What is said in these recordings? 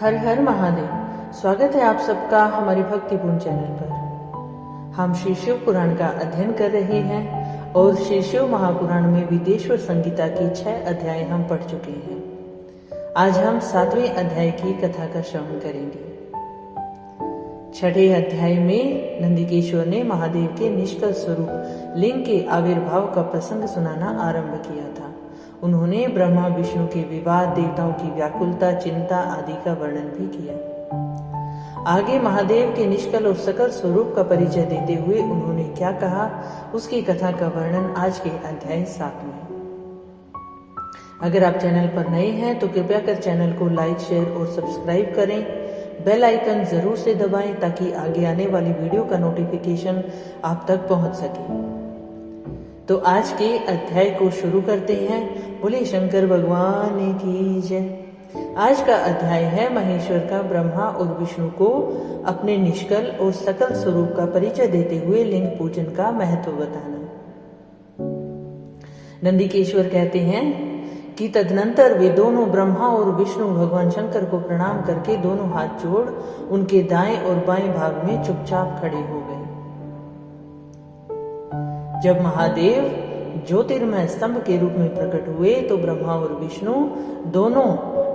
हर हर महादेव। स्वागत है आप सबका हमारे भक्तिपूर्ण चैनल पर। हम श्री शिव पुराण का अध्ययन कर रहे हैं और श्री शिव महापुराण में विदेश्वर संगीता की 6 अध्याय हम पढ़ चुके हैं। आज हम 7वें अध्याय की कथा का श्रवण करेंगे। 6ठे अध्याय में नंदिकेश्वर ने महादेव के निष्कल स्वरूप लिंग के आविर्भाव का प्रसंग सुनाना आरंभ किया था। उन्होंने ब्रह्मा विष्णु के विवाद, देवताओं की व्याकुलता, चिंता आदि का वर्णन भी किया। आगे महादेव के निष्कल और सकल स्वरूप का परिचय देते हुए उन्होंने क्या कहा, उसकी कथा का वर्णन आज के अध्याय 7 में। अगर आप चैनल पर नए हैं तो कृपया कर चैनल को लाइक, शेयर और सब्सक्राइब करें। बेल आइकन जरूर से दबाएं ताकि आगे आने वाली वीडियो का नोटिफिकेशन आप तक पहुंच सके। तो आज के अध्याय को शुरू करते हैं। बोले शंकर भगवान की जय। आज का अध्याय है महेश्वर का ब्रह्मा और विष्णु को अपने निष्कल और सकल स्वरूप का परिचय देते हुए लिंग पूजन का महत्व बताना। नंदिकेश्वर कहते हैं कि तदनंतर वे दोनों ब्रह्मा और विष्णु भगवान शंकर को प्रणाम करके दोनों हाथ जोड़ उनके दाएं और बाएं भाग में चुपचाप खड़े हो गए। जब महादेव ज्योतिर्मय स्तंभ के रूप में प्रकट हुए तो ब्रह्मा और विष्णु दोनों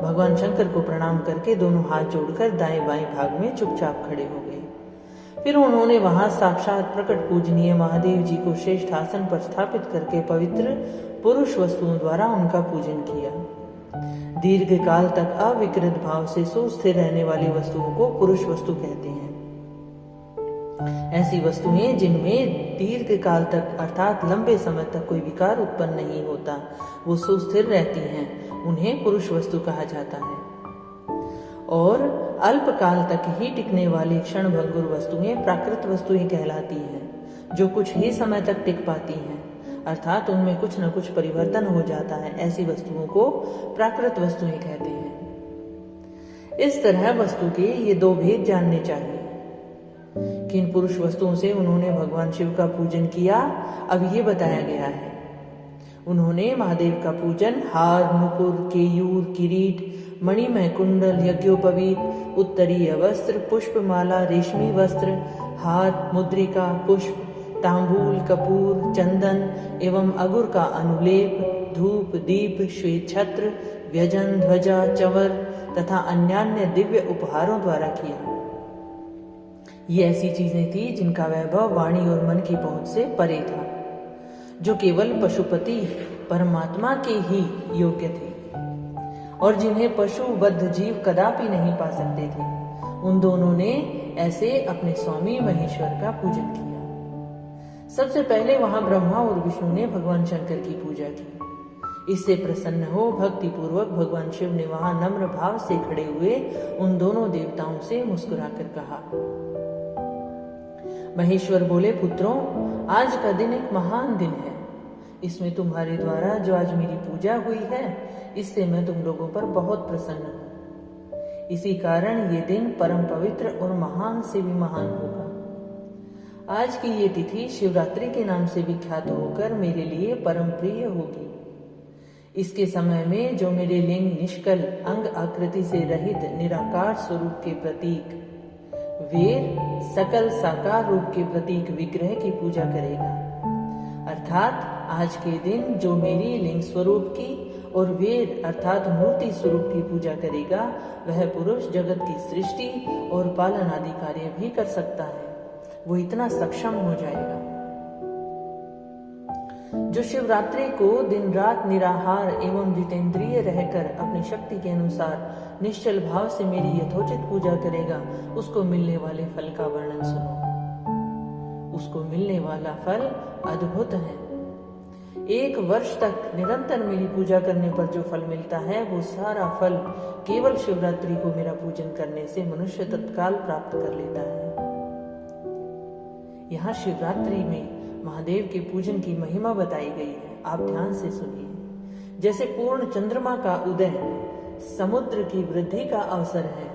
भगवान शंकर को प्रणाम करके दोनों हाथ जोड़कर दाएं बाएं भाग में चुपचाप खड़े हो गए। फिर उन्होंने वहां साक्षात प्रकट पूजनीय महादेव जी को श्रेष्ठ आसन पर स्थापित करके पवित्र पुरुष वस्तुओं द्वारा उनका पूजन किया। दीर्घ काल तक अविकृत भाव से सुस्थिर रहने वाली वस्तुओं को पुरुष वस्तु कहते हैं। ऐसी वस्तुएं जिनमें दीर्घ काल तक अर्थात लंबे समय तक कोई विकार उत्पन्न नहीं होता, वो सुस्थिर रहती हैं, उन्हें पुरुष वस्तु कहा जाता है। और अल्प काल तक ही टिकने वाली क्षण भंगुर वस्तुएं प्राकृत वस्तुएं कहलाती हैं, जो कुछ ही समय तक टिक पाती हैं, अर्थात उनमें कुछ न कुछ परिवर्तन हो जाता है। ऐसी वस्तुओं को प्राकृत वस्तुएं कहते हैं। इस तरह वस्तु के ये 2 भेद जानने चाहिए। किन पुरुष वस्तुओं से उन्होंने भगवान शिव का पूजन किया, अब ये बताया गया है। उन्होंने महादेव का पूजन हार, मुकुर, केयूर, किरीट, मणिमय कुंडल, यज्ञोपवीत, उत्तरीय वस्त्र, पुष्पमाला, रेशमी वस्त्र, हार, मुद्रिका, पुष्प, तांबूल, कपूर, चंदन एवं अगुर का अनुलेप, धूप, दीप, श्वेत छत्र, व्यजन, ध्वजा, चंवर तथा अन्यान्य दिव्य उपहारों द्वारा किया। ये ऐसी चीजें थी जिनका वैभव वाणी और मन की पहुंच से परे था, जो केवल पशुपति परमात्मा के ही योग्य थे और जिन्हें पशुबद्ध जीव कदापि नहीं पा सकते थे। उन दोनों ने ऐसे अपने स्वामी महेश्वर का पूजन किया। सबसे पहले वहां ब्रह्मा और विष्णु ने भगवान शंकर की पूजा की। इससे प्रसन्न हो भक्ति पूर्वक भगवान शिव ने वहां नम्र भाव से खड़े हुए उन दोनों देवताओं से मुस्कुराकर कहा। महेश्वर बोले, पुत्रों, आज का दिन एक महान दिन है। इसमें तुम्हारे द्वारा जो आज मेरी पूजा हुई है, इससे मैं तुम लोगों पर बहुत प्रसन्न हूं। इसी कारण ये दिन परम पवित्र और महान से भी महान होगा। आज की ये तिथि शिवरात्रि के नाम से विख्यात होकर मेरे लिए परम प्रिय होगी। इसके समय में जो मेरे लिंग निष्कल अंग आकृति से रहित निराकार स्वरूप के प्रतीक वीर सकल साकार रूप के प्रतीक विग्रह की पूजा करेगा, अर्थात आज के दिन जो मेरी लिंग स्वरूप की और वीर अर्थात मूर्ति स्वरूप की पूजा करेगा, वह पुरुष जगत की सृष्टि और पालन आदि कार्य भी कर सकता है। वो इतना सक्षम हो जाएगा। जो शिवरात्रि को दिन रात निराहार एवं जितेंद्रिय रहकर अपनी शक्ति के अनुसार निश्चल भाव से मेरी यथोचित पूजा करेगा, उसको मिलने वाले फल का वर्णन सुनो। उसको मिलने वाला फल अद्भुत है। 1 वर्ष तक निरंतर मेरी पूजा करने पर जो फल मिलता है, वो सारा फल केवल शिवरात्रि को मेरा पूजन करने से मनुष्य तत्काल प्राप्त कर लेता है। यहाँ शिवरात्रि में महादेव के पूजन की महिमा बताई गई है। आप ध्यान से सुनिए। जैसे पूर्ण चंद्रमा का उदय समुद्र की वृद्धि का अवसर है,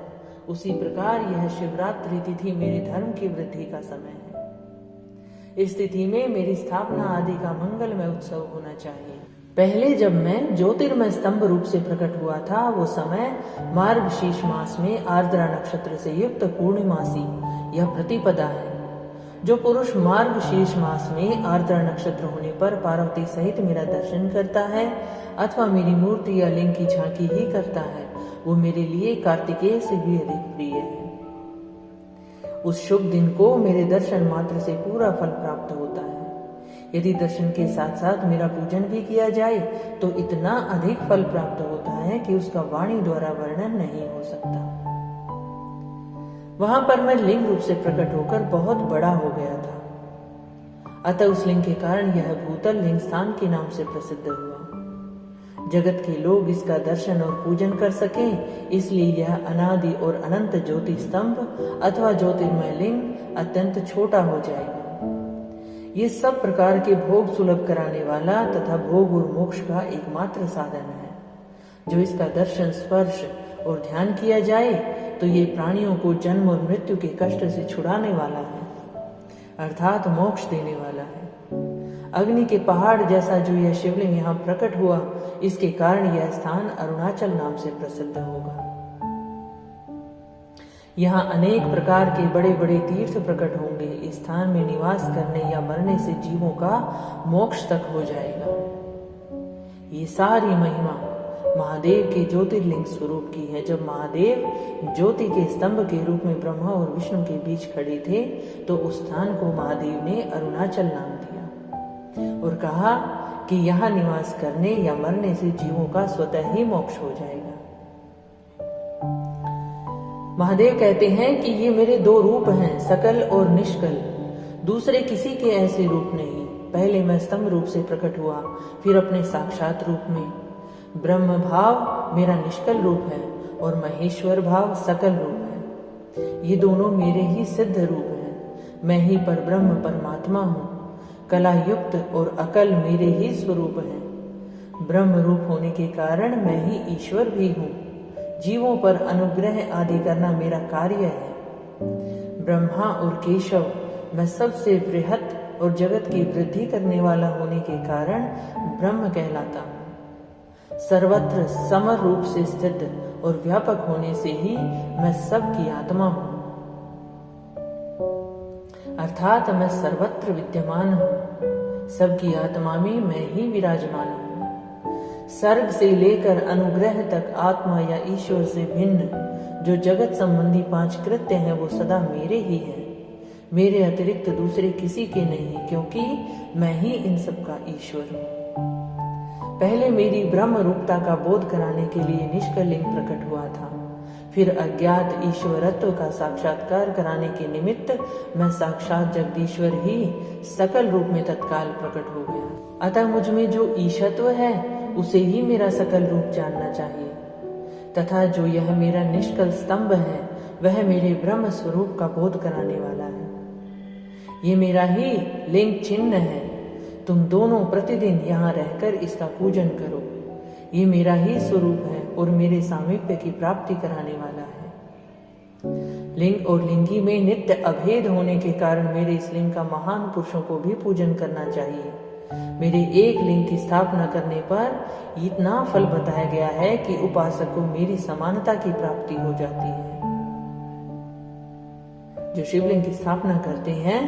उसी प्रकार यह शिवरात्रि तिथि मेरे धर्म की वृद्धि का समय है। इस तिथि में मेरी स्थापना आदि का मंगलमय उत्सव होना चाहिए। पहले जब मैं ज्योतिर्मय स्तंभ रूप से प्रकट हुआ था, वो समय मार्गशीर्ष मास में आर्द्रा नक्षत्र से युक्त पूर्णिमासी यह प्रतिपदा है। जो पुरुष मार्गशीर्ष मास में आर्द्रा नक्षत्र होने पर पार्वती सहित मेरा दर्शन करता है अथवा मेरी मूर्ति या लिंग की झांकी ही करता है, वो मेरे लिए कार्तिकेय से भी अधिक प्रिय है। उस शुभ दिन को मेरे दर्शन मात्र से पूरा फल प्राप्त होता है। यदि दर्शन के साथ साथ मेरा पूजन भी किया जाए तो इतना अधिक फल प्राप्त होता है कि उसका वाणी द्वारा वर्णन नहीं हो सकता। वहां पर मैं लिंग रूप से प्रकट होकर बहुत बड़ा हो गया था, अतः उस लिंग के कारण यह भूतल लिंग स्थान के नाम से प्रसिद्ध हुआ। जगत के लोग इसका दर्शन और पूजन कर सकें, इसलिए यह अनादि और अनंत ज्योति स्तंभ अथवा ज्योतिर्मय लिंग अत्यंत छोटा हो जाएगा। ये सब प्रकार के भोग सुलभ कराने वाला तथा भोग और मोक्ष का एकमात्र साधन है। जो इसका दर्शन, स्पर्श और ध्यान किया जाए तो ये प्राणियों को जन्म और मृत्यु के कष्ट से छुड़ाने वाला है, अर्थात मोक्ष देने वाला है। अग्नि के पहाड़ जैसा जो यह शिवलिंग यहाँ प्रकट हुआ, इसके कारण यह स्थान अरुणाचल नाम से प्रसिद्ध होगा। यहाँ अनेक प्रकार के बड़े बड़े तीर्थ प्रकट होंगे। इस स्थान में निवास करने या मरने से जीवों का मोक्ष तक हो जाएगा। ये सारी महिमा महादेव के ज्योतिर्लिंग स्वरूप की है। जब महादेव ज्योति के स्तंभ के रूप में ब्रह्मा और विष्णु के बीच खड़े थे तो उस स्थान को महादेव ने अरुणाचल नाम दिया और कहा कि यहाँ निवास करने या मरने से जीवों का स्वतः ही मोक्ष हो जाएगा। महादेव कहते हैं कि ये मेरे दो रूप हैं, सकल और निष्कल। दूसरे किसी के ऐसे रूप नहीं। पहले मैं स्तंभ रूप से प्रकट हुआ, फिर अपने साक्षात रूप में। ब्रह्म भाव मेरा निष्कल रूप है और महेश्वर भाव सकल रूप है। ये दोनों मेरे ही सिद्ध रूप हैं। मैं ही परब्रह्म परमात्मा हूँ। कला युक्त और अकल मेरे ही स्वरूप हैं। ब्रह्म रूप होने के कारण मैं ही ईश्वर भी हूँ। जीवों पर अनुग्रह आदि करना मेरा कार्य है। ब्रह्मा और केशव मैं सबसे बृहत और जगत की वृद्धि करने वाला होने के कारण ब्रह्म कहलाता हूँ। सर्वत्र समर रूप से स्थित और व्यापक होने से ही मैं सबकी आत्मा हूँ, अर्थात मैं सर्वत्र विद्यमान हूँ। सबकी आत्मा में मैं ही विराजमान हूँ। सर्ग से लेकर अनुग्रह तक आत्मा या ईश्वर से भिन्न जो जगत संबंधी 5 कृत्य हैं वो सदा मेरे ही हैं। मेरे अतिरिक्त दूसरे किसी के नहीं, क्योंकि मैं ही इन सब का ईश्वर हूँ। पहले मेरी ब्रह्म रूपता का बोध कराने के लिए निष्कल लिंग प्रकट हुआ था। फिर अज्ञात ईश्वरत्व का साक्षात्कार कराने के निमित्त मैं साक्षात जगदीश्वर ही सकल रूप में तत्काल प्रकट हो गया। अतः मुझ में जो ईशत्व है उसे ही मेरा सकल रूप जानना चाहिए, तथा जो यह मेरा निष्कल स्तंभ है वह मेरे ब्रह्म स्वरूप का बोध कराने वाला है। ये मेरा ही लिंग चिन्ह है। तुम दोनों प्रतिदिन यहाँ रहकर इसका पूजन करो। ये मेरा ही स्वरूप है और मेरे सामीप्य की प्राप्ति कराने वाला है। लिंग और लिंगी में नित्य अभेद होने के कारण मेरे इस लिंग का महान पुरुषों को भी पूजन करना चाहिए। मेरे एक लिंग की स्थापना करने पर इतना फल बताया गया है कि उपासक को मेरी समानता की प्राप्ति हो जाती है। जो शिवलिंग की स्थापना करते हैं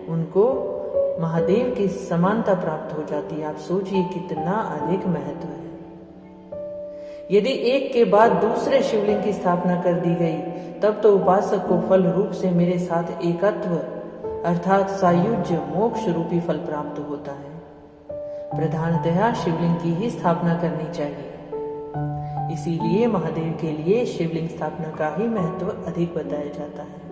उनको महादेव की समानता प्राप्त हो जाती है। आप सोचिए कितना अधिक महत्व है। यदि एक के बाद दूसरे शिवलिंग की स्थापना कर दी गई तब तो उपासक को फल रूप से मेरे साथ एकत्व अर्थात सायुज्य मोक्ष रूपी फल प्राप्त होता है। प्रधानतया शिवलिंग की ही स्थापना करनी चाहिए। इसीलिए महादेव के लिए शिवलिंग स्थापना का ही महत्व अधिक बताया जाता है।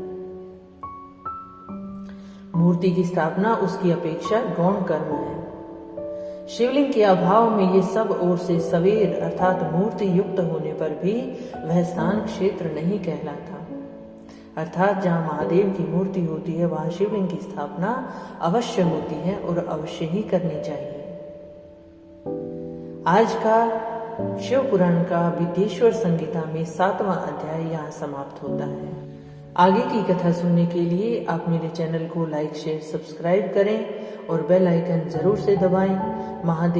मूर्ति की स्थापना उसकी अपेक्षा गौण कर्म है। शिवलिंग के अभाव में ये सब ओर से सवेर अर्थात मूर्ति युक्त होने पर भी वह स्थान क्षेत्र नहीं कहलाता। अर्थात जहाँ महादेव की मूर्ति होती है वहां शिवलिंग की स्थापना अवश्य होती है और अवश्य ही करनी चाहिए। आज का शिव पुराण का विद्येश्वर संहिता में 7वां अध्याय यहाँ समाप्त होता है। आगे की कथा सुनने के लिए आप मेरे चैनल को लाइक, शेयर, सब्सक्राइब करें और बेल आइकन जरूर से दबाएं। महादेव